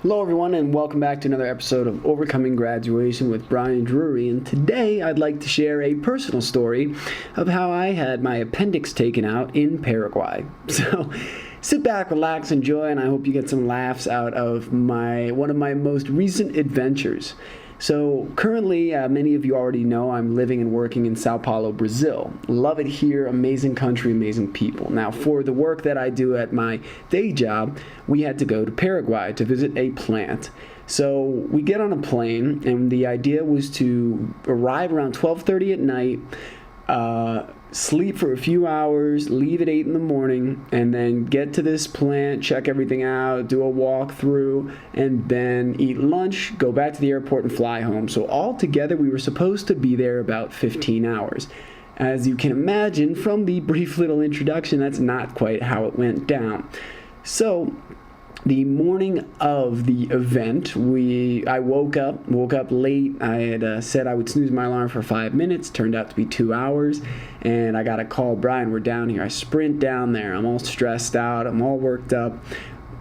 Hello everyone and welcome back to another episode of Overcoming Graduation with Brian Drury, and today I'd like to share a personal story of how I had my appendix taken out in Paraguay. So sit back, relax, enjoy, and I hope you get some laughs out of one of my most recent adventures. So currently, many of you already know I'm living and working in Sao Paulo, Brazil. Love it here, amazing country, amazing people. Now, for the work that I do at my day job, we had to go to Paraguay to visit a plant. So we get on a plane, and the idea was to arrive around 12:30 at night, sleep for a few hours, leave at 8 in the morning, and then get to this plant, check everything out, do a walkthrough, and then eat lunch, go back to the airport, and fly home. So altogether, we were supposed to be there about 15 hours. As you can imagine from the brief little introduction, that's not quite how it went down. So the morning of the event, I woke up late. I had said I would snooze my alarm for 5 minutes. Turned out to be 2 hours, and I got a call. Brian, we're down here. I sprint down there. I'm all stressed out. I'm all worked up.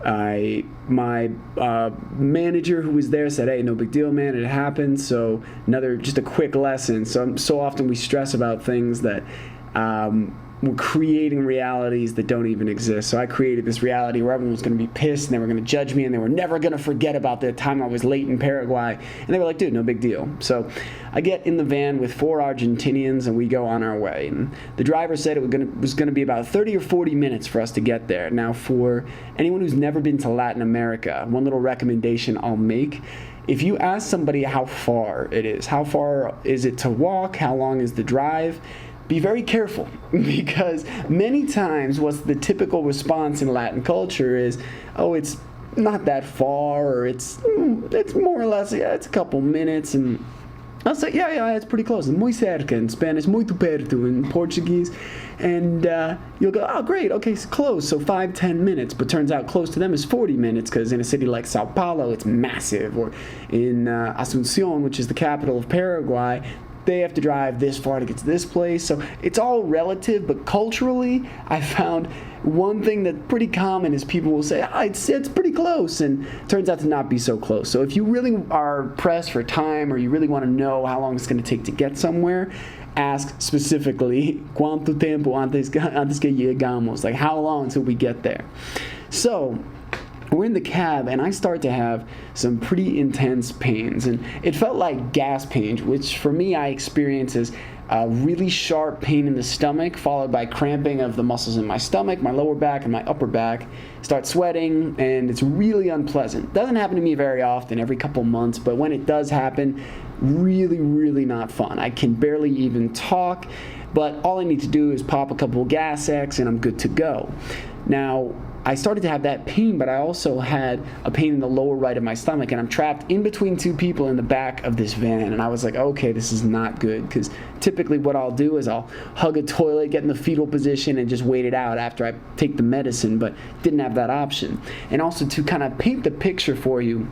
My manager who was there said, "Hey, no big deal, man. It happens." So just a quick lesson. So often we stress about things that we're creating realities that don't even exist. So I created this reality where everyone was going to be pissed and they were going to judge me and they were never going to forget about the time I was late in Paraguay. And they were like, dude, no big deal. So I get in the van with 4 Argentinians and we go on our way. And the driver said it was going to be about 30 or 40 minutes for us to get there. Now, for anyone who's never been to Latin America, one little recommendation I'll make: if you ask somebody how far it is, how far is it to walk, how long is the drive, be very careful, because many times what's the typical response in Latin culture is, oh, it's not that far, or it's more or less, yeah, it's a couple minutes, and I'll say, yeah, it's pretty close. Muy cerca in Spanish, muito perto in Portuguese, and you'll go, oh, great, okay, it's close, so 5-10 minutes, but turns out close to them is 40 minutes, because in a city like Sao Paulo, it's massive, or in Asunción, which is the capital of Paraguay, they have to drive this far to get to this place. So it's all relative, but culturally, I found one thing that's pretty common is people will say, it's pretty close, and it turns out to not be so close. So if you really are pressed for time, or you really want to know how long it's going to take to get somewhere, ask specifically, ¿cuánto tiempo antes que llegamos? Like, how long until we get there? So we're in the cab, and I start to have some pretty intense pains, and it felt like gas pains, which for me I experience as a really sharp pain in the stomach, followed by cramping of the muscles in my stomach, my lower back, and my upper back. Start sweating, and it's really unpleasant. Doesn't happen to me very often, every couple months, but when it does happen, really, really not fun. I can barely even talk, but all I need to do is pop a couple gas X, and I'm good to go. Now, I started to have that pain, but I also had a pain in the lower right of my stomach, and I'm trapped in between 2 people in the back of this van, and I was like, okay, this is not good, because typically what I'll do is I'll hug a toilet, get in the fetal position, and just wait it out after I take the medicine, but didn't have that option. And also, to kind of paint the picture for you,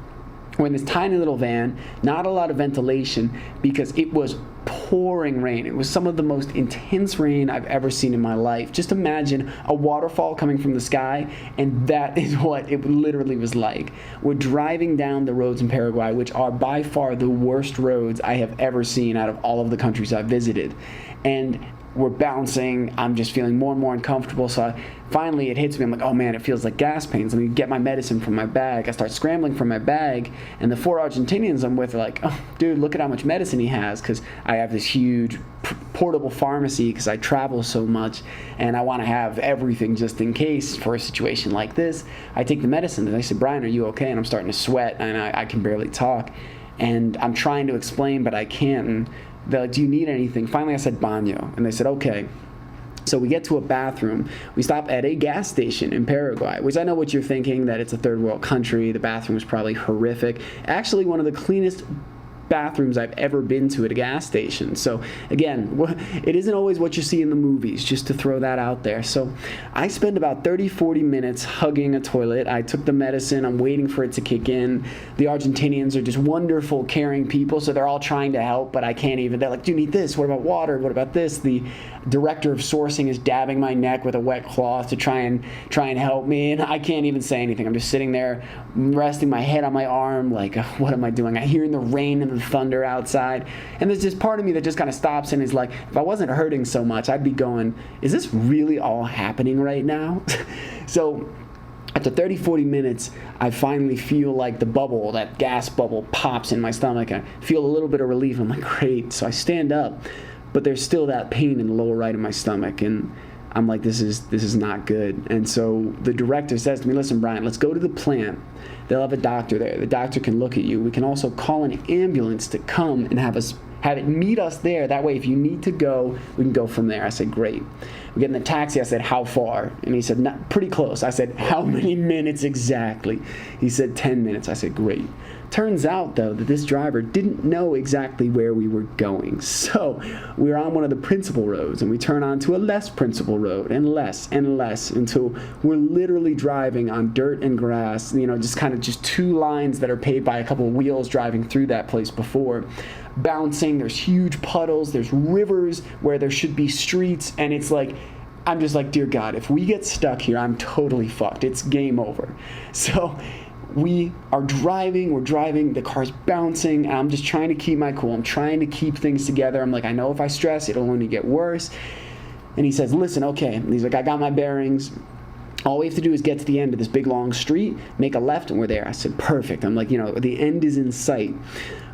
we're in this tiny little van, not a lot of ventilation, because it was pouring rain. It was some of the most intense rain I've ever seen in my life. Just imagine a waterfall coming from the sky, and that is what it literally was like. We're driving down the roads in Paraguay, which are by far the worst roads I have ever seen out of all of the countries I've visited. And we're bouncing. I'm just feeling more and more uncomfortable. So finally it hits me. I'm like, oh man, it feels like gas pains. Let me get my medicine from my bag. I start scrambling for my bag, and the 4 Argentinians I'm with are like, oh, dude, look at how much medicine he has, because I have this huge portable pharmacy because I travel so much, and I want to have everything just in case for a situation like this. I take the medicine, and they say, Brian, are you okay? And I'm starting to sweat, and I can barely talk. And I'm trying to explain, but I can't. And they're like, do you need anything? Finally, I said, baño. And they said, okay. So we get to a bathroom. We stop at a gas station in Paraguay, which I know what you're thinking, that it's a third world country. The bathroom is probably horrific. Actually, one of the cleanest bathrooms I've ever been to at a gas station. So again, it isn't always what you see in the movies, just to throw that out there. So I spend about 30-40 minutes hugging a toilet. I took the medicine. I'm waiting for it to kick in. The Argentinians are just wonderful, caring people, so they're all trying to help, but I can't even. They're like, do you need this? What about water? What about this? The director of sourcing is dabbing my neck with a wet cloth to try and help me, and I can't even say anything. I'm just sitting there resting my head on my arm like, what am I doing? I hear the rain and the thunder outside, and there's this part of me that just kind of stops and is like, if I wasn't hurting so much, I'd be going, is this really all happening right now? So after 30-40 minutes, I finally feel like the bubble, that gas bubble, pops in my stomach. I feel a little bit of relief. I'm like, great. So I stand up, but there's still that pain in the lower right of my stomach, and I'm like, this is not good. And so the director says to me, listen, Brian, let's go to the plant. They'll have a doctor there. The doctor can look at you. We can also call an ambulance to come and have it meet us there. That way, if you need to go, we can go from there. I said, great. We get in the taxi. I said, how far? And he said, pretty close. I said, how many minutes exactly? He said, 10 minutes. I said, great. Turns out, though, that this driver didn't know exactly where we were going. So we were on one of the principal roads, and we turn onto a less principal road, and less, until we're literally driving on dirt and grass, just two lines that are paved by a couple of wheels driving through that place before. Bouncing, there's huge puddles, there's rivers where there should be streets, and it's like, I'm just like, dear God, if we get stuck here, I'm totally fucked. It's game over. So we are driving, the car's bouncing, and I'm just trying to keep my cool. I'm trying to keep things together. I'm like, I know if I stress, it'll only get worse. And he says, listen, okay. And he's like, I got my bearings. All we have to do is get to the end of this big long street, make a left, and we're there. I said, perfect. I'm like, the end is in sight.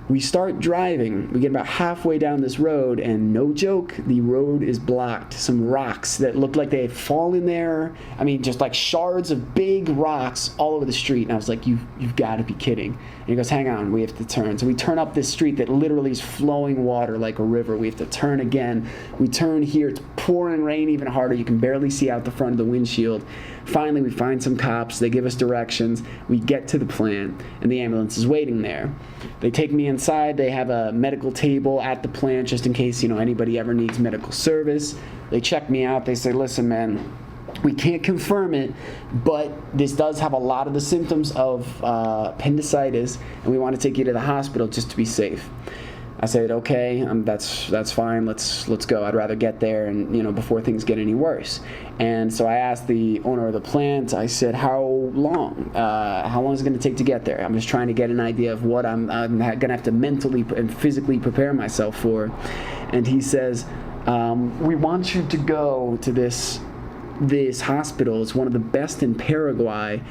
We start driving. We get about halfway down this road, and no joke, the road is blocked. Some rocks that looked like they had fallen there. I mean, just like shards of big rocks all over the street. And I was like, you've got to be kidding. And he goes, hang on, we have to turn. So we turn up this street that literally is flowing water like a river. We have to turn again. We turn here. It's pouring rain even harder. You can barely see out the front of the windshield. Finally, we find some cops. They give us directions. We get to the plant, and the ambulance is waiting there. They take me inside. They have a medical table at the plant just in case, anybody ever needs medical service. They check me out. They say, listen, man, we can't confirm it, but this does have a lot of the symptoms of appendicitis, and we want to take you to the hospital just to be safe. I said, okay, that's fine. Let's go. I'd rather get there and before things get any worse. And so I asked the owner of the plant. I said, how long? How long is it going to take to get there? I'm just trying to get an idea of what I'm going to have to mentally and physically prepare myself for. And he says, we want you to go to this hospital. It's one of the best in Paraguay,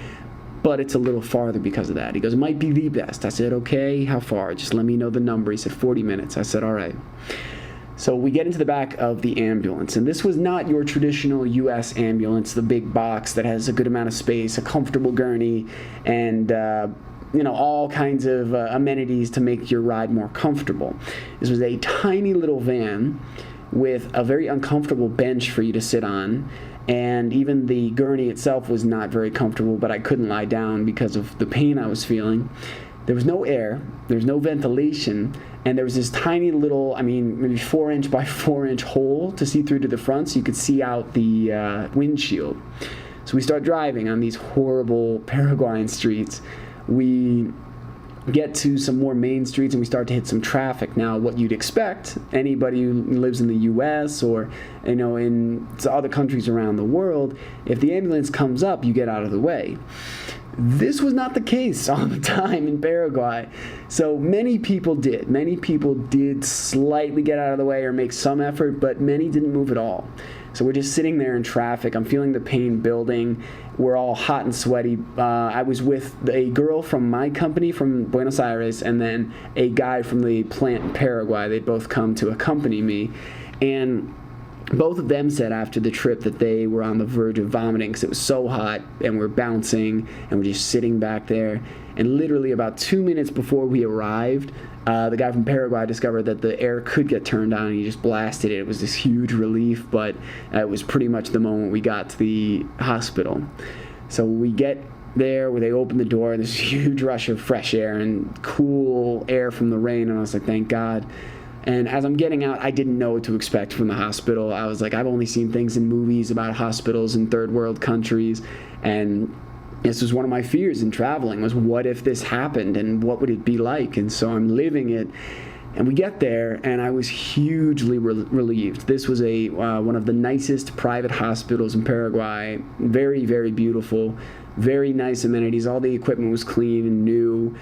but it's a little farther because of that. He goes, it might be the best. I said, okay, how far? Just let me know the number. He said, 40 minutes. I said, all right. So we get into the back of the ambulance, and this was not your traditional U.S. ambulance, the big box that has a good amount of space, a comfortable gurney, and all kinds of amenities to make your ride more comfortable. This was a tiny little van with a very uncomfortable bench for you to sit on, and even the gurney itself was not very comfortable, but I couldn't lie down because of the pain I was feeling. There was no air, there was no ventilation, and there was this tiny little, maybe 4-inch by 4-inch hole to see through to the front so you could see out the windshield. So we start driving on these horrible Paraguayan streets. We get to some more main streets and we start to hit some traffic. Now, what you'd expect, anybody who lives in the U.S. or in other countries around the world, if the ambulance comes up, you get out of the way. This was not the case all the time in Paraguay. So many people did. Many people did slightly get out of the way or make some effort, but many didn't move at all. So we're just sitting there in traffic. I'm feeling the pain building. We're all hot and sweaty. I was with a girl from my company from Buenos Aires and then a guy from the plant in Paraguay. They'd both come to accompany me. And both of them said after the trip that they were on the verge of vomiting because it was so hot and we're bouncing and we're just sitting back there. And literally about 2 minutes before we arrived, the guy from Paraguay discovered that the air could get turned on and he just blasted it. It was this huge relief, but it was pretty much the moment we got to the hospital. So we get there where they opened the door and this huge rush of fresh air and cool air from the rain, and I was like, thank God. And as I'm getting out, I didn't know what to expect from the hospital. I was like, I've only seen things in movies about hospitals in third world countries, and this was one of my fears in traveling, was what if this happened and what would it be like? And so I'm living it. And we get there, and I was hugely relieved. This was one of the nicest private hospitals in Paraguay. Very, very beautiful. Very nice amenities. All the equipment was clean and new.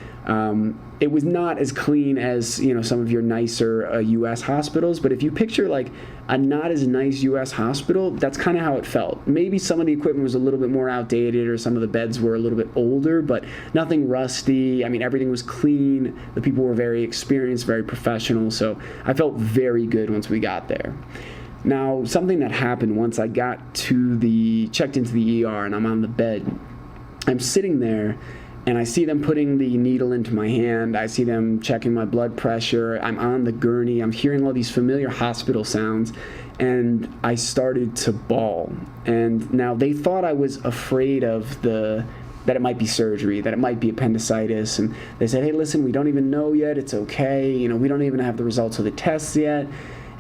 It was not as clean as some of your nicer U.S. hospitals, but if you picture like a not as nice U.S. hospital, that's kind of how it felt. Maybe some of the equipment was a little bit more outdated, or some of the beds were a little bit older, but nothing rusty. I mean, everything was clean. The people were very experienced, very professional. So I felt very good once we got there. Now, something that happened once I got checked into the ER and I'm on the bed, I'm sitting there and I see them putting the needle into my hand. I see them checking my blood pressure. I'm on the gurney. I'm hearing all these familiar hospital sounds, and I started to bawl. And now they thought I was afraid of that it might be surgery, that it might be appendicitis. And they said, hey, listen, we don't even know yet. It's okay. We don't even have the results of the tests yet.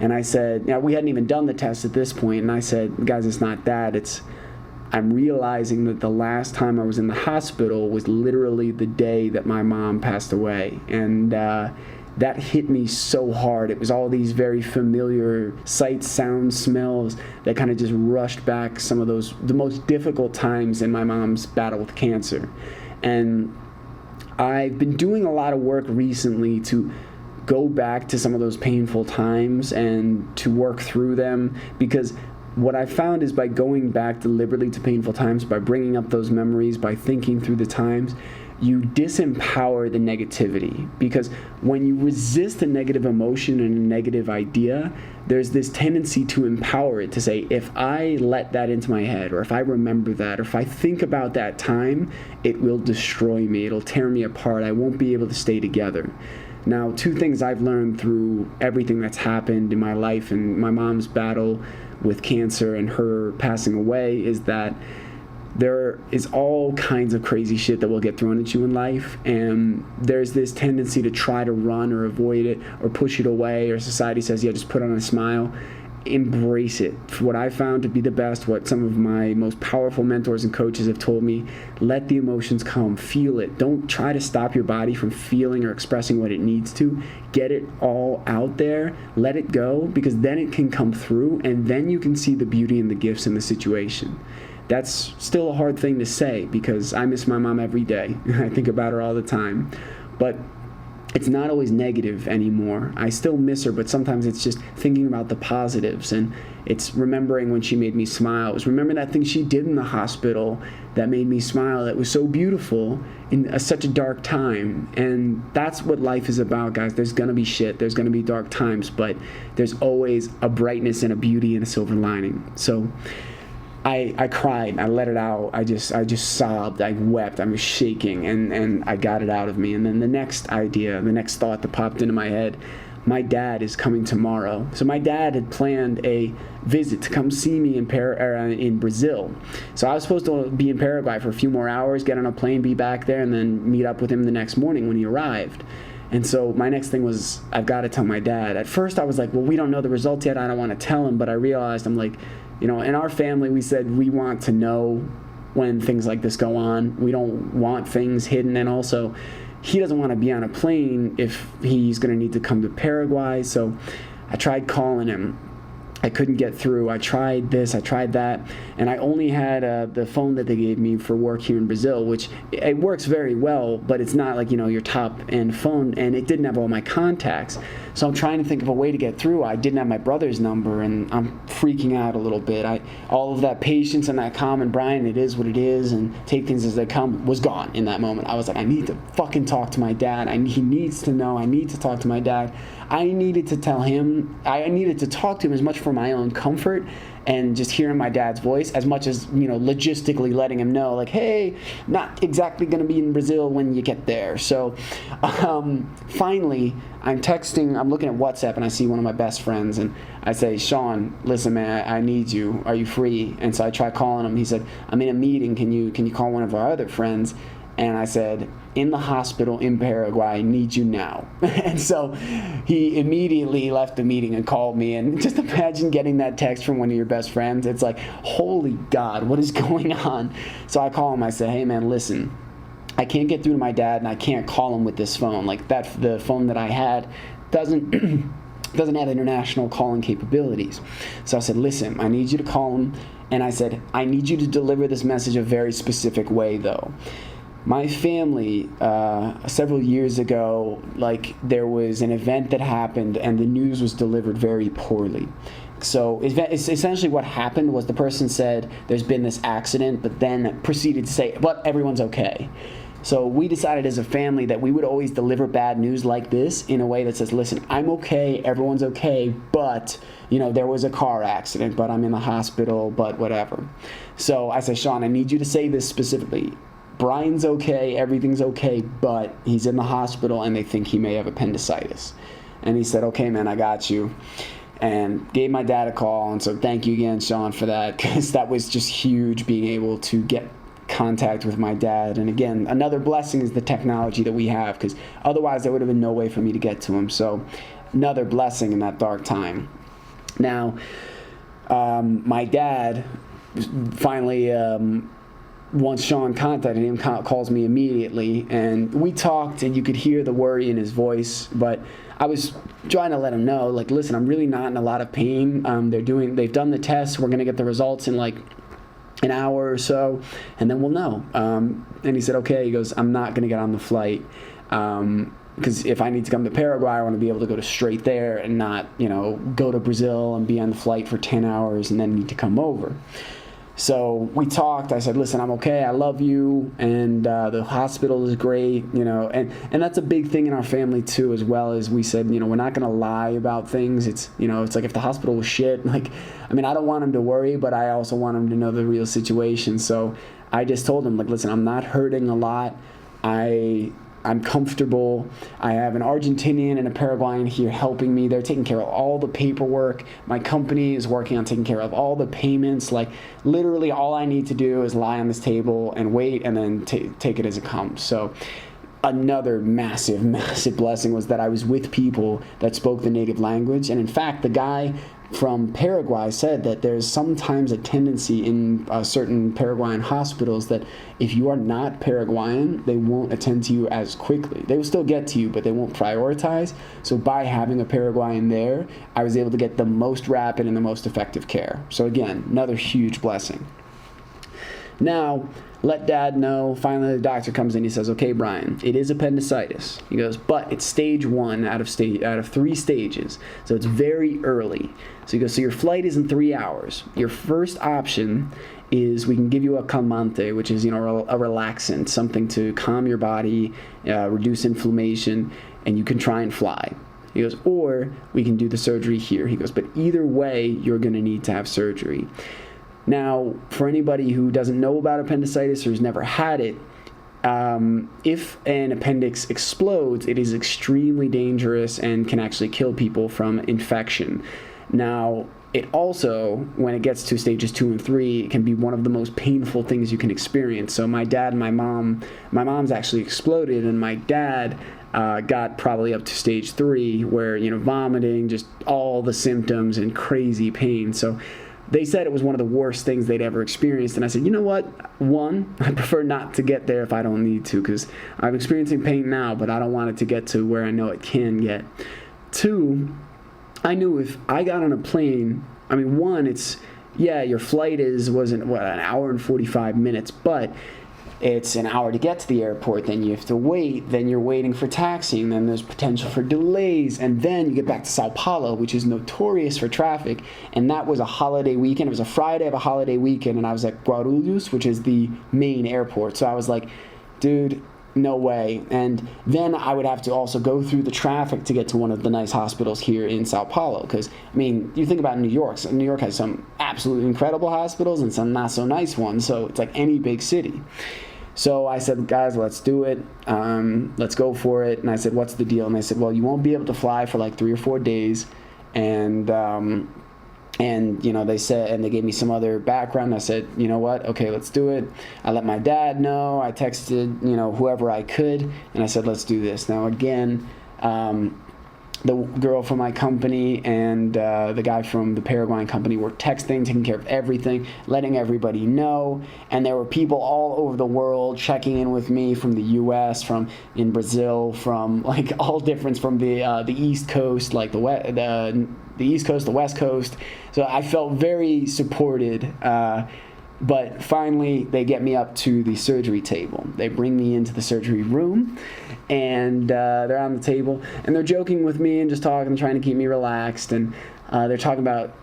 And I said, we hadn't even done the test at this point. And I said, guys, it's not that. I'm realizing that the last time I was in the hospital was literally the day that my mom passed away. And that hit me so hard. It was all these very familiar sights, sounds, smells that kind of just rushed back some of the most difficult times in my mom's battle with cancer. And I've been doing a lot of work recently to go back to some of those painful times and to work through them, because what I found is by going back deliberately to painful times, by bringing up those memories, by thinking through the times, you disempower the negativity. Because when you resist a negative emotion and a negative idea, there's this tendency to empower it, to say, if I let that into my head, or if I remember that, or if I think about that time, it will destroy me. It'll tear me apart. I won't be able to stay together. Now, two things I've learned through everything that's happened in my life and my mom's battle with cancer and her passing away is that there is all kinds of crazy shit that will get thrown at you in life, and there's this tendency to try to run or avoid it or push it away, or society says, yeah, just put on a smile. Embrace it. For what I found to be the best, what some of my most powerful mentors and coaches have told me, let the emotions come, feel it. Don't try to stop your body from feeling or expressing what it needs to. Get it all out there, let it go, because then it can come through, and then you can see the beauty and the gifts in the situation. That's still a hard thing to say, because I miss my mom every day. I think about her all the time. But it's not always negative anymore. I still miss her, but sometimes it's just thinking about the positives, and it's remembering when she made me smile. It was remembering that thing she did in the hospital that made me smile, that was so beautiful in such a dark time. And that's what life is about, guys. There's going to be shit. There's going to be dark times, but there's always a brightness and a beauty and a silver lining. So I cried. I let it out. I just sobbed. I wept. I was shaking, and I got it out of me. And then the next thought that popped into my head, my dad is coming tomorrow. So my dad had planned a visit to come see me in Brazil. So I was supposed to be in Paraguay for a few more hours, get on a plane, be back there, and then meet up with him the next morning when he arrived. And so my next thing was, I've got to tell my dad. At first I was like, well, we don't know the results yet. I don't want to tell him. But I realized, I'm like, in our family, we said we want to know when things like this go on. We don't want things hidden. And also, he doesn't want to be on a plane if he's going to need to come to Paraguay. So I tried calling him. I couldn't get through. I tried this, I tried that, and I only had the phone that they gave me for work here in Brazil, which it works very well, but it's not like, your top-end phone, and it didn't have all my contacts. So I'm trying to think of a way to get through. I didn't have my brother's number, and I'm freaking out a little bit. All of that patience and that calm, and Brian, it is what it is, and take things as they come, was gone in that moment. I was like, I need to fucking talk to my dad. He needs to know. I need to talk to my dad. I needed to tell him. I needed to talk to him as much for my own comfort and just hearing my dad's voice, as much as, logistically letting him know, like, hey, not exactly going to be in Brazil when you get there. So finally, I'm looking at WhatsApp, and I see one of my best friends, and I say, Sean, listen, man, I need you. Are you free? And so I try calling him. He said, I'm in a meeting. Can you call one of our other friends? And I said, in the hospital in Paraguay, I need you now. And so he immediately left the meeting and called me. And just imagine getting that text from one of your best friends. It's like, holy God, what is going on? So I call him. I say, hey, man, listen, I can't get through to my dad, and I can't call him with this phone. Like, the phone that I had doesn't have international calling capabilities. So I said, listen, I need you to call him. And I said, I need you to deliver this message a very specific way, though. My family, several years ago, there was an event that happened, and the news was delivered very poorly. So it's essentially what happened was the person said there's been this accident, but then proceeded to say, but everyone's okay. So we decided as a family that we would always deliver bad news like this in a way that says, listen, I'm okay, everyone's okay, but, there was a car accident, but I'm in the hospital, but whatever. So I said, Sean, I need you to say this specifically. Brian's okay, everything's okay, but he's in the hospital and they think he may have appendicitis. And he said, okay, man, I got you. And gave my dad a call. And so thank you again, Sean, for that, because that was just huge, being able to get contact with my dad. And again, another blessing is the technology that we have, because otherwise there would have been no way for me to get to him. So another blessing in that dark time. Now, my dad finally... once Sean contacted him, calls me immediately, and we talked, and you could hear the worry in his voice, but I was trying to let him know, like, listen, I'm really not in a lot of pain. They've done the tests. We're going to get the results in an hour or so, and then we'll know. And he said, okay. He goes, I'm not going to get on the flight, because if I need to come to Paraguay, I want to be able to go straight there and not, go to Brazil and be on the flight for 10 hours and then need to come over. So we talked. I said, listen, I'm okay. I love you. And the hospital is great, and that's a big thing in our family too, as well. As we said, we're not going to lie about things. It's, it's like if the hospital was shit, I don't want him to worry, but I also want him to know the real situation. So I just told him, listen, I'm not hurting a lot. I'm comfortable. I have an Argentinian and a Paraguayan here helping me. They're taking care of all the paperwork. My company is working on taking care of all the payments. Literally all I need to do is lie on this table and wait, and then take it as it comes. So another massive, massive blessing was that I was with people that spoke the native language. And in fact, the guy from Paraguay said that there's sometimes a tendency in certain Paraguayan hospitals that if you are not Paraguayan, they won't attend to you as quickly. They will still get to you, but they won't prioritize. So by having a Paraguayan there, I was able to get the most rapid and the most effective care. So again, another huge blessing. Now, let Dad know. Finally, the doctor comes in. He says, okay, Brian, it is appendicitis. He goes, but it's stage 1 out of 3 stages. So it's very early. So he goes, so your flight is in 3 hours. Your first option is we can give you a calmante, which is, a relaxant, something to calm your body, reduce inflammation, and you can try and fly. He goes, or we can do the surgery here. He goes, but either way, you're going to need to have surgery. Now, for anybody who doesn't know about appendicitis or has never had it, if an appendix explodes, it is extremely dangerous and can actually kill people from infection. Now, it also, when it gets to stages 2 and 3, it can be one of the most painful things you can experience. So my dad and my mom's actually exploded, and my dad got probably up to stage 3 where, vomiting, just all the symptoms and crazy pain. So they said it was one of the worst things they'd ever experienced. And I said, you know what? 1, I prefer not to get there if I don't need to, because I'm experiencing pain now, but I don't want it to get to where I know it can get. 2, I knew if I got on a plane, 1, it's, your flight wasn't an hour and 45 minutes, but it's an hour to get to the airport, then you have to wait, then you're waiting for taxiing, then there's potential for delays, and then you get back to Sao Paulo, which is notorious for traffic, and that was a holiday weekend. It was a Friday of a holiday weekend, and I was at Guarulhos, which is the main airport. So I was like, dude, no way. And then I would have to also go through the traffic to get to one of the nice hospitals here in Sao Paulo. Because, I mean, you think about New York. So New York has some absolutely incredible hospitals and some not so nice ones. So it's like any big city. So I said, guys, let's do it. Let's go for it. And I said, what's the deal? And they said, well, you won't be able to fly for like 3 or 4 days. And, you know, they said, and they gave me some other background. I said, you know what? Okay, let's do it. I let my dad know. I texted, you know, whoever I could. And I said, let's do this. Now, again, the girl from my company and the guy from the Paraguayan company were texting, taking care of everything, letting everybody know. And there were people all over the world checking in with me from the U.S., from in Brazil, from like all different, from the East Coast, like the East Coast, the West Coast. So I felt very supported. But finally, they get me up to the surgery table. They bring me into the surgery room, and they're on the table, and they're joking with me and just talking, trying to keep me relaxed. And they're talking about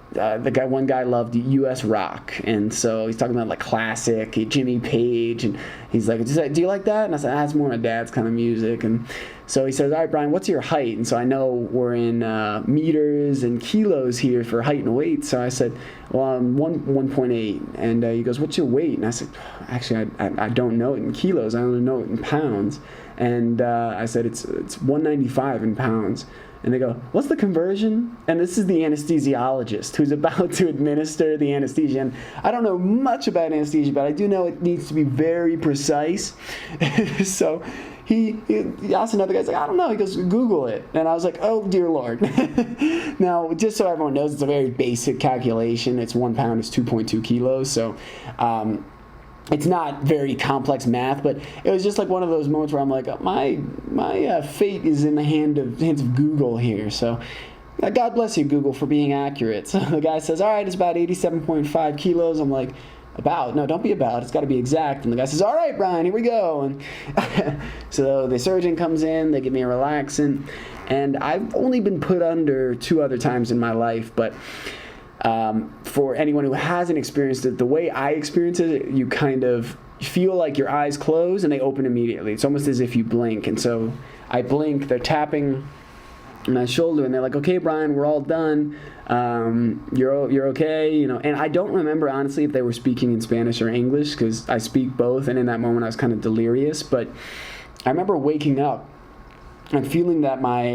one guy loved U.S. rock, and so he's talking about like classic Jimmy Page, and he's like, "Do you like that?" And I said, "That's more my dad's kind of music." And so he says, "All right, Brian, what's your height?" And so I know we're in meters and kilos here for height and weight. So I said, "Well, I'm 1.8." And he goes, "What's your weight?" And I said, "Actually, I don't know it in kilos. I only know it in pounds." And I said, "It's 195 in pounds." And they go, "What's the conversion?" And this is the anesthesiologist who's about to administer the anesthesia. And I don't know much about anesthesia, but I do know it needs to be very precise. So he asked another guy, he's like, "I don't know." He goes, "Google it." And I was like, oh, dear Lord. Now, just so everyone knows, it's a very basic calculation. It's 1 pound is 2.2 kilos. So it's not very complex math, but it was just like one of those moments where I'm like, my fate is in the hands of Google here. So God bless you, Google, for being accurate. So the guy says, "All right, it's about 87.5 kilos. I'm like, "About? No, don't be about. It's got to be exact." And the guy says, "All right, Brian, here we go." And so the surgeon comes in. They give me a relaxant. And I've only been put under 2 other times in my life, but for anyone who hasn't experienced it, the way I experienced it, you kind of feel like your eyes close and they open immediately. It's almost as if you blink. And so I blink, they're tapping my shoulder, and they're like, "Okay, Brian, we're all done. You're okay," you know. And I don't remember, honestly, if they were speaking in Spanish or English, because I speak both, and in that moment I was kind of delirious. But I remember waking up and feeling that my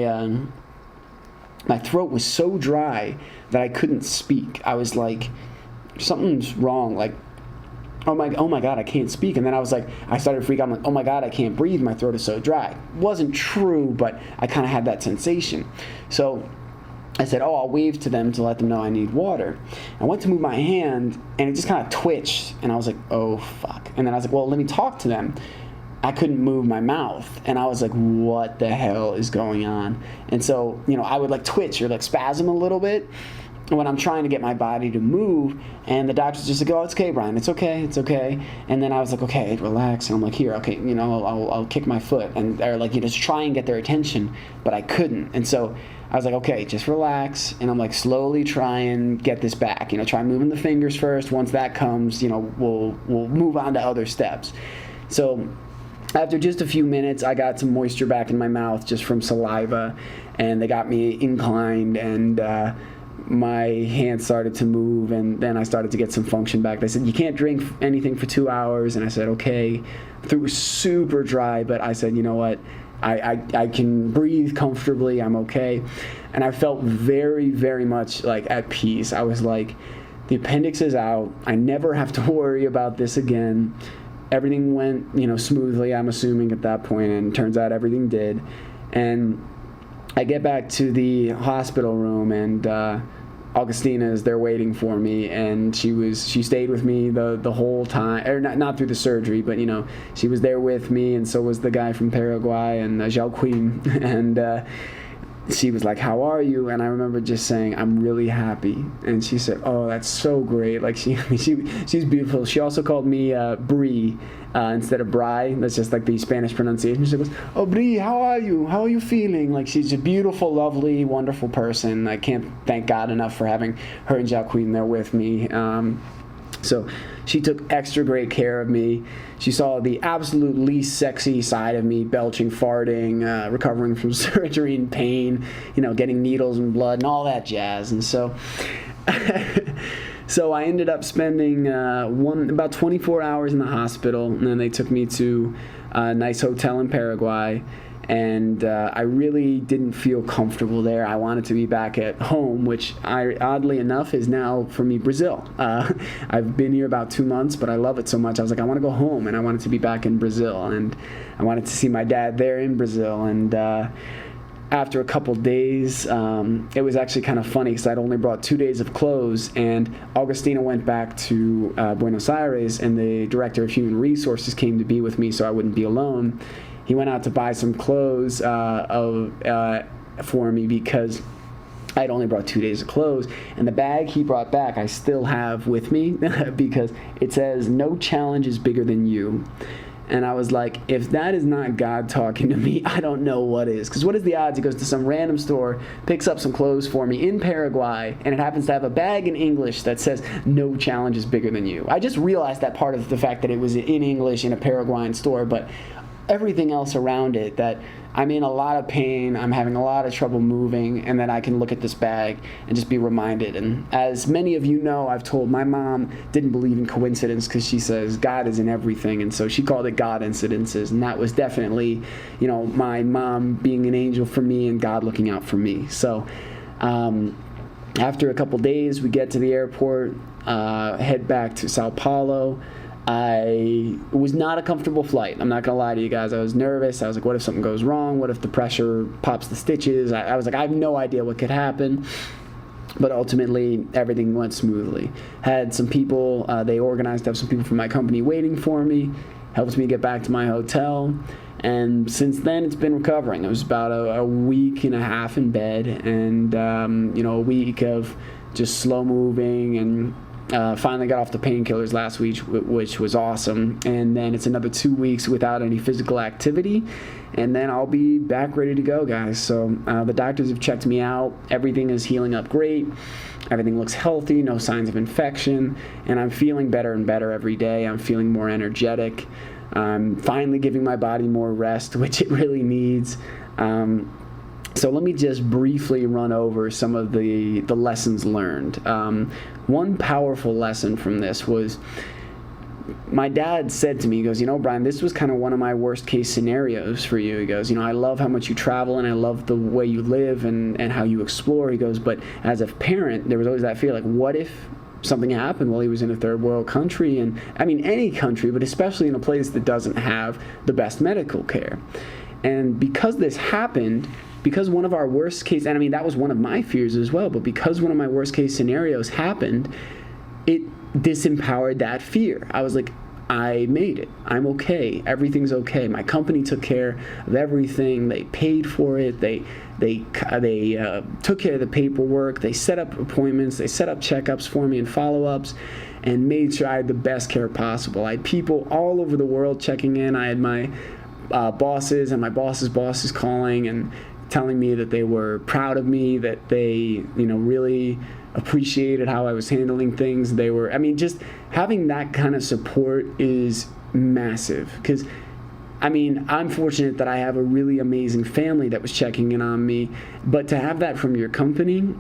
throat was so dry that I couldn't speak. I was like, something's wrong. Like, oh my God, I can't speak. And then I was like, I started to freak out. I'm like, oh my God, I can't breathe. My throat is so dry. It wasn't true, but I kind of had that sensation. So I said, oh, I'll wave to them to let them know I need water. I went to move my hand, and it just kind of twitched. And I was like, oh, fuck. And then I was like, well, let me talk to them. I couldn't move my mouth, and I was like, what the hell is going on? And so, you know, I would like twitch or like spasm a little bit when I'm trying to get my body to move, and the doctor's just like, oh, it's okay, Brian, it's okay. And then I was like, okay, relax. And I'm like, here, okay, you know, I'll kick my foot, and they're like, you know, just try and get their attention, but I couldn't. And so I was like, okay, just relax. And I'm like, slowly try and get this back, you know, try moving the fingers first. Once that comes, you know, we'll move on to other steps. So after just a few minutes, I got some moisture back in my mouth just from saliva, and they got me inclined, and my hands started to move, and then I started to get some function back. They said, you can't drink anything for 2 hours, and I said, okay. The throat was super dry, but I said, you know what, I can breathe comfortably, I'm okay. And I felt very, very much like at peace. I was like, the appendix is out, I never have to worry about this again. Everything went, you know, smoothly, I'm assuming at that point, and it turns out everything did. And I get back to the hospital room, and Augustina is there waiting for me, and she stayed with me the whole time, or not through the surgery, but, you know, she was there with me, and so was the guy from Paraguay, and Joaquin, and she was like, how are you? And I remember just saying, I'm really happy. And she said, oh, that's so great. Like, she's beautiful. She also called me Bree instead of Bri. That's just like the Spanish pronunciation. She goes, oh, Bree, how are you? How are you feeling? Like, she's a beautiful, lovely, wonderful person. I can't thank God enough for having her and Joaquin there with me. So She took extra great care of me. She saw the absolute least sexy side of me, belching, farting, recovering from surgery and pain, getting needles and blood and all that jazz. And so so I ended up spending about 24 hours in the hospital, and then they took me to a nice hotel in Paraguay. And I really didn't feel comfortable there. I wanted to be back at home, which oddly enough is now for me Brazil. I've been here about 2 months, but I love it so much. I was like, I want to go home, and I wanted to be back in Brazil, and I wanted to see my dad there in Brazil. And after a couple days, it was actually kind of funny because I'd only brought 2 days of clothes, and Augustina went back to Buenos Aires, and the director of human resources came to be with me so I wouldn't be alone. He went out to buy some clothes for me because I'd only brought 2 days of clothes. And the bag he brought back I still have with me because it says, "No challenge is bigger than you." And I was like, if that is not God talking to me, I don't know what is. Because what is the odds he goes to some random store, picks up some clothes for me in Paraguay, and it happens to have a bag in English that says, "No challenge is bigger than you." I just realized that part of the fact that it was in English in a Paraguayan store, but everything else around it, that I'm in a lot of pain, I'm having a lot of trouble moving, and then I can look at this bag and just be reminded. And as many of you know, I've told my mom didn't believe in coincidence because she says God is in everything, and so she called it God incidences, and that was definitely, my mom being an angel for me and God looking out for me. So after a couple days, we get to the airport, head back to Sao Paulo. It was not a comfortable flight. I'm not going to lie to you guys. I was nervous. I was like, what if something goes wrong? What if the pressure pops the stitches? I was like, I have no idea what could happen. But ultimately, everything went smoothly. Had some people, they organized to have some people from my company waiting for me, helped me get back to my hotel. And since then, it's been recovering. It was about a week and a half in bed, and, a week of just slow moving, and finally got off the painkillers last week, which was awesome. And then it's another 2 weeks without any physical activity, and then I'll be back ready to go, guys. So the doctors have checked me out. Everything is healing up great. Everything looks healthy, no signs of infection, and I'm feeling better and better every day. I'm feeling more energetic. I'm finally giving my body more rest, which it really needs. So let me just briefly run over some of the lessons learned. One powerful lesson from this was, my dad said to me, he goes, Brian, this was kind of one of my worst case scenarios for you. He goes, I love how much you travel, and I love the way you live and how you explore. He goes, but as a parent, there was always that fear, like, what if something happened while he was in a third world country? And I mean, any country, but especially in a place that doesn't have the best medical care. And because this happened, because one of our worst case, and I mean, that was one of my fears as well, but because one of my worst case scenarios happened, it disempowered that fear. I was like, I made it. I'm okay. Everything's okay. My company took care of everything. They paid for it. They took care of the paperwork. They set up appointments. They set up checkups for me and follow-ups, and made sure I had the best care possible. I had people all over the world checking in. I had my bosses and my boss's bosses calling and telling me that they were proud of me, that they, really appreciated how I was handling things. Just having that kind of support is massive, because I'm fortunate that I have a really amazing family that was checking in on me, but to have that from your company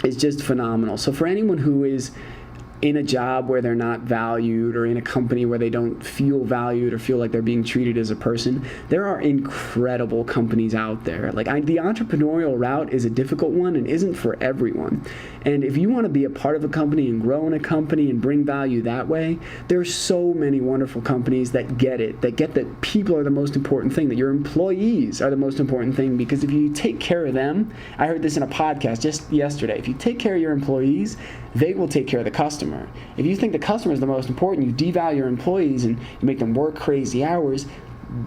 is just phenomenal. So for anyone who is in a job where they're not valued, or in a company where they don't feel valued or feel like they're being treated as a person, there are incredible companies out there. Like, the entrepreneurial route is a difficult one and isn't for everyone. And if you want to be a part of a company and grow in a company and bring value that way, there's so many wonderful companies that get it, that get that people are the most important thing, that your employees are the most important thing. Because if you take care of them, I heard this in a podcast just yesterday, if you take care of your employees, they will take care of the customer. If you think the customer is the most important, you devalue your employees and you make them work crazy hours,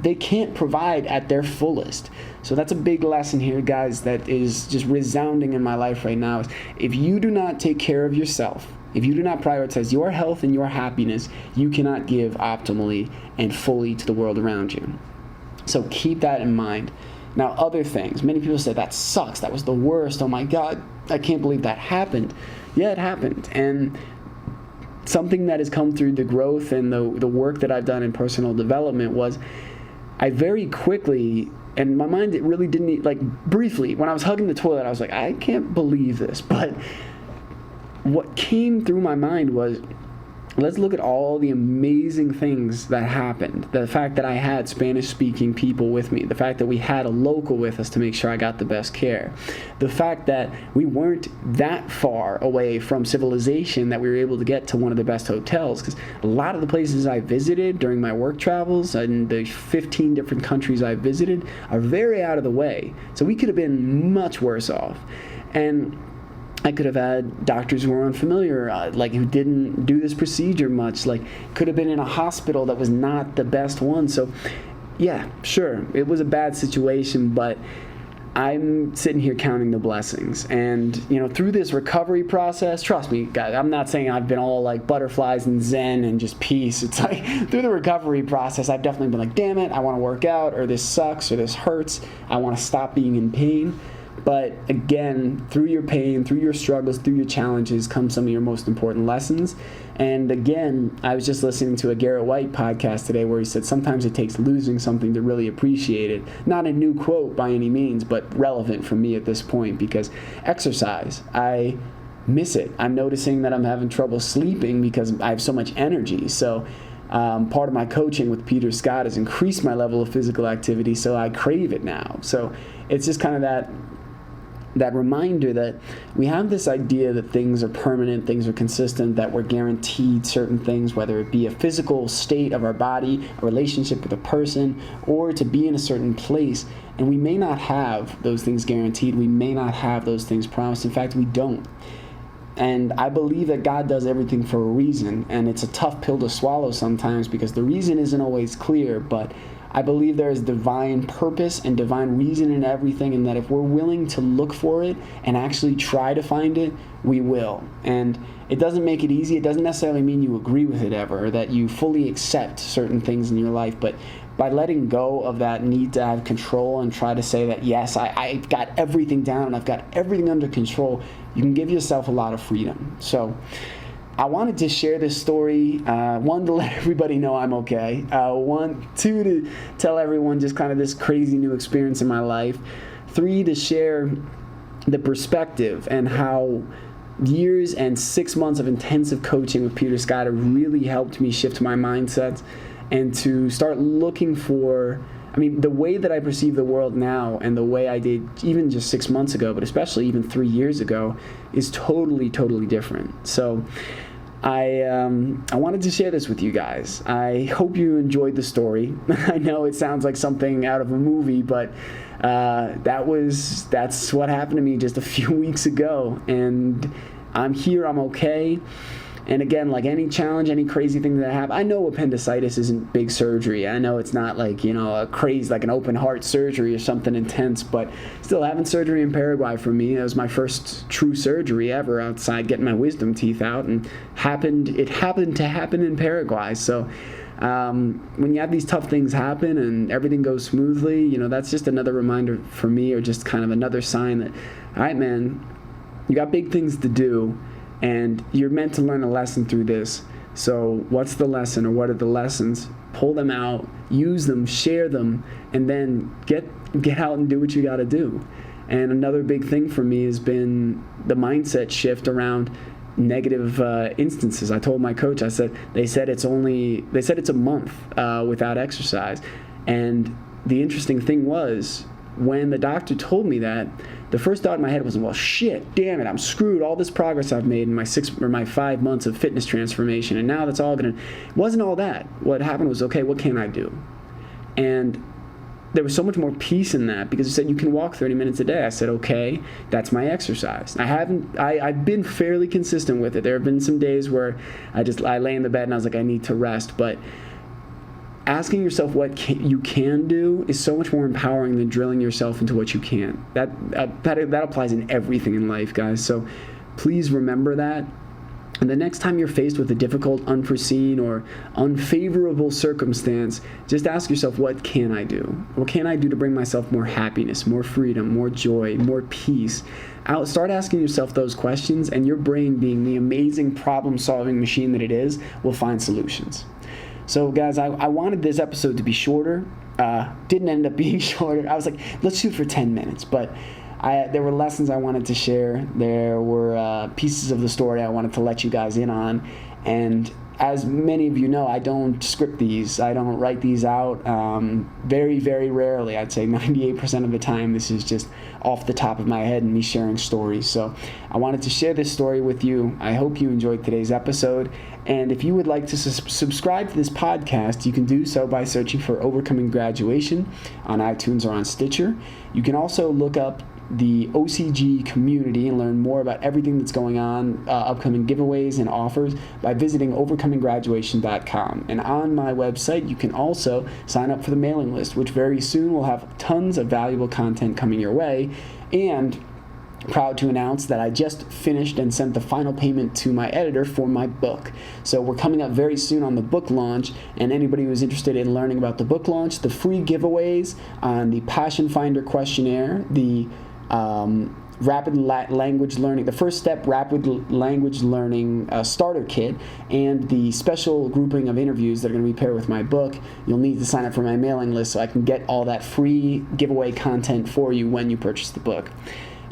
they can't provide at their fullest. So that's a big lesson here, guys, that is just resounding in my life right now. Is if you do not take care of yourself, if you do not prioritize your health and your happiness, you cannot give optimally and fully to the world around you. So keep that in mind. Now, other things. Many people say, that sucks. That was the worst. Oh my God, I can't believe that happened. Yeah, it happened. And something that has come through the growth and the work that I've done in personal development was I very quickly, and my mind, it really didn't, like, briefly, when I was hugging the toilet, I was like, I can't believe this. But what came through my mind was, let's look at all the amazing things that happened. The fact that I had Spanish-speaking people with me. The fact that we had a local with us to make sure I got the best care. The fact that we weren't that far away from civilization that we were able to get to one of the best hotels. Because a lot of the places I visited during my work travels and the 15 different countries I visited are very out of the way. So we could have been much worse off. And I could have had doctors who were unfamiliar, like who didn't do this procedure much, like could have been in a hospital that was not the best one. So yeah, sure, it was a bad situation, but I'm sitting here counting the blessings. And, you know, through this recovery process, trust me, guys, I'm not saying I've been all like butterflies and zen and just peace. It's like through the recovery process, I've definitely been like, damn it, I want to work out, or this sucks, or this hurts. I want to stop being in pain. But again, through your pain, through your struggles, through your challenges come some of your most important lessons. And again, I was just listening to a Garrett White podcast today where he said sometimes it takes losing something to really appreciate it. Not a new quote by any means, but relevant for me at this point, because exercise, I miss it. I'm noticing that I'm having trouble sleeping because I have so much energy. So part of my coaching with Peter Scott has increased my level of physical activity, so I crave it now. So it's just kind of that reminder that we have this idea that things are permanent, things are consistent, that we're guaranteed certain things, whether it be a physical state of our body, a relationship with a person, or to be in a certain place. And we may not have those things guaranteed. We may not have those things promised. In fact, we don't. And I believe that God does everything for a reason. And it's a tough pill to swallow sometimes because the reason isn't always clear, but I believe there is divine purpose and divine reason in everything, and that if we're willing to look for it and actually try to find it, we will. And it doesn't make it easy. It doesn't necessarily mean you agree with it ever, or that you fully accept certain things in your life, but by letting go of that need to have control and try to say that, yes, I've got everything down and I've got everything under control, you can give yourself a lot of freedom. So I wanted to share this story, one, to let everybody know I'm okay, two, to tell everyone just kind of this crazy new experience in my life, three, to share the perspective and how years and 6 months of intensive coaching with Peter Scott have really helped me shift my mindset and to start looking for, the way that I perceive the world now and the way I did even just 6 months ago, but especially even 3 years ago, is totally, totally different. So I wanted to share this with you guys. I hope you enjoyed the story. I know it sounds like something out of a movie, but that's what happened to me just a few weeks ago. And I'm here, I'm okay. And again, like any challenge, any crazy thing that happened, I know appendicitis isn't big surgery. I know it's not like, a crazy, like an open heart surgery or something intense, but still having surgery in Paraguay for me, that was my first true surgery ever outside getting my wisdom teeth out, and it happened to happen in Paraguay. So when you have these tough things happen and everything goes smoothly, that's just another reminder for me, or just kind of another sign that, all right, man, you got big things to do. And you're meant to learn a lesson through this. So what's the lesson, or what are the lessons? Pull them out, use them, share them, and then get out and do what you got to do. And another big thing for me has been the mindset shift around negative instances. I told my coach, they said it's a month without exercise. And the interesting thing was, when the doctor told me that, the first thought in my head was, well, shit, damn it, I'm screwed. All this progress I've made in my 5 months of fitness transformation, and now that's all it wasn't all that. What happened was, okay, what can I do? And there was so much more peace in that, because he said, you can walk 30 minutes a day. I said, okay, that's my exercise. I've been fairly consistent with it. There have been some days where I lay in the bed and I was like, I need to rest, but asking yourself what you can do is so much more empowering than drilling yourself into what you can't. That applies in everything in life, guys. So please remember that. And the next time you're faced with a difficult, unforeseen, or unfavorable circumstance, just ask yourself, what can I do? What can I do to bring myself more happiness, more freedom, more joy, more peace? Start asking yourself those questions, and your brain, being the amazing problem-solving machine that it is, will find solutions. So, guys, I wanted this episode to be shorter. Didn't end up being shorter. I was like, let's shoot for 10 minutes, but there were lessons I wanted to share. There were pieces of the story I wanted to let you guys in on. And as many of you know, I don't script these. I don't write these out. Very, very rarely. I'd say 98% of the time, this is just off the top of my head and me sharing stories. So I wanted to share this story with you. I hope you enjoyed today's episode. And if you would like to subscribe to this podcast, you can do so by searching for Overcoming Graduation on iTunes or on Stitcher. You can also look up the OCG community and learn more about everything that's going on, upcoming giveaways and offers, by visiting overcominggraduation.com. And on my website, you can also sign up for the mailing list, which very soon will have tons of valuable content coming your way. And proud to announce that I just finished and sent the final payment to my editor for my book. So we're coming up very soon on the book launch, and anybody who's interested in learning about the book launch, the free giveaways on the Passion Finder questionnaire, the rapid language learning, the first step rapid language learning starter kit, and the special grouping of interviews that are going to be paired with my book, you'll need to sign up for my mailing list so I can get all that free giveaway content for you when you purchase the book.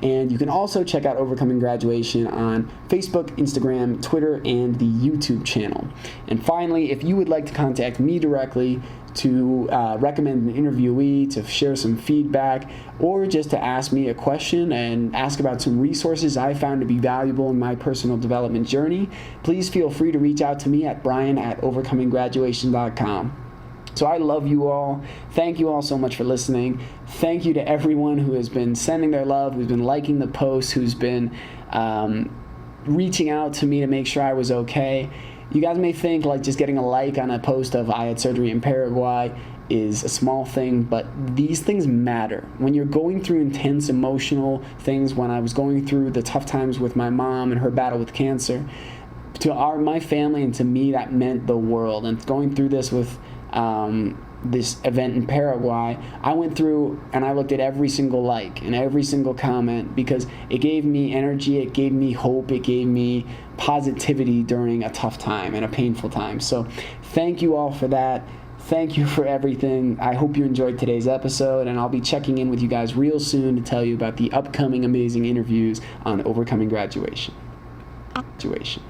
And you can also check out Overcoming Graduation on Facebook, Instagram, Twitter, and the YouTube channel. And finally, if you would like to contact me directly to recommend an interviewee, to share some feedback, or just to ask me a question and ask about some resources I found to be valuable in my personal development journey, please feel free to reach out to me at brian@overcominggraduation.com. So I love you all. Thank you all so much for listening. Thank you to everyone who has been sending their love, who's been liking the posts, who's been reaching out to me to make sure I was okay. You guys may think like just getting a like on a post of I had surgery in Paraguay is a small thing, but these things matter. When you're going through intense emotional things, when I was going through the tough times with my mom and her battle with cancer, to my family and to me, that meant the world. And going through this with this event in Paraguay, I went through and I looked at every single like and every single comment because it gave me energy, it gave me hope, it gave me positivity during a tough time and a painful time. So thank you all for that. Thank you for everything. I hope you enjoyed today's episode, and I'll be checking in with you guys real soon to tell you about the upcoming amazing interviews on Overcoming Graduation. Graduation.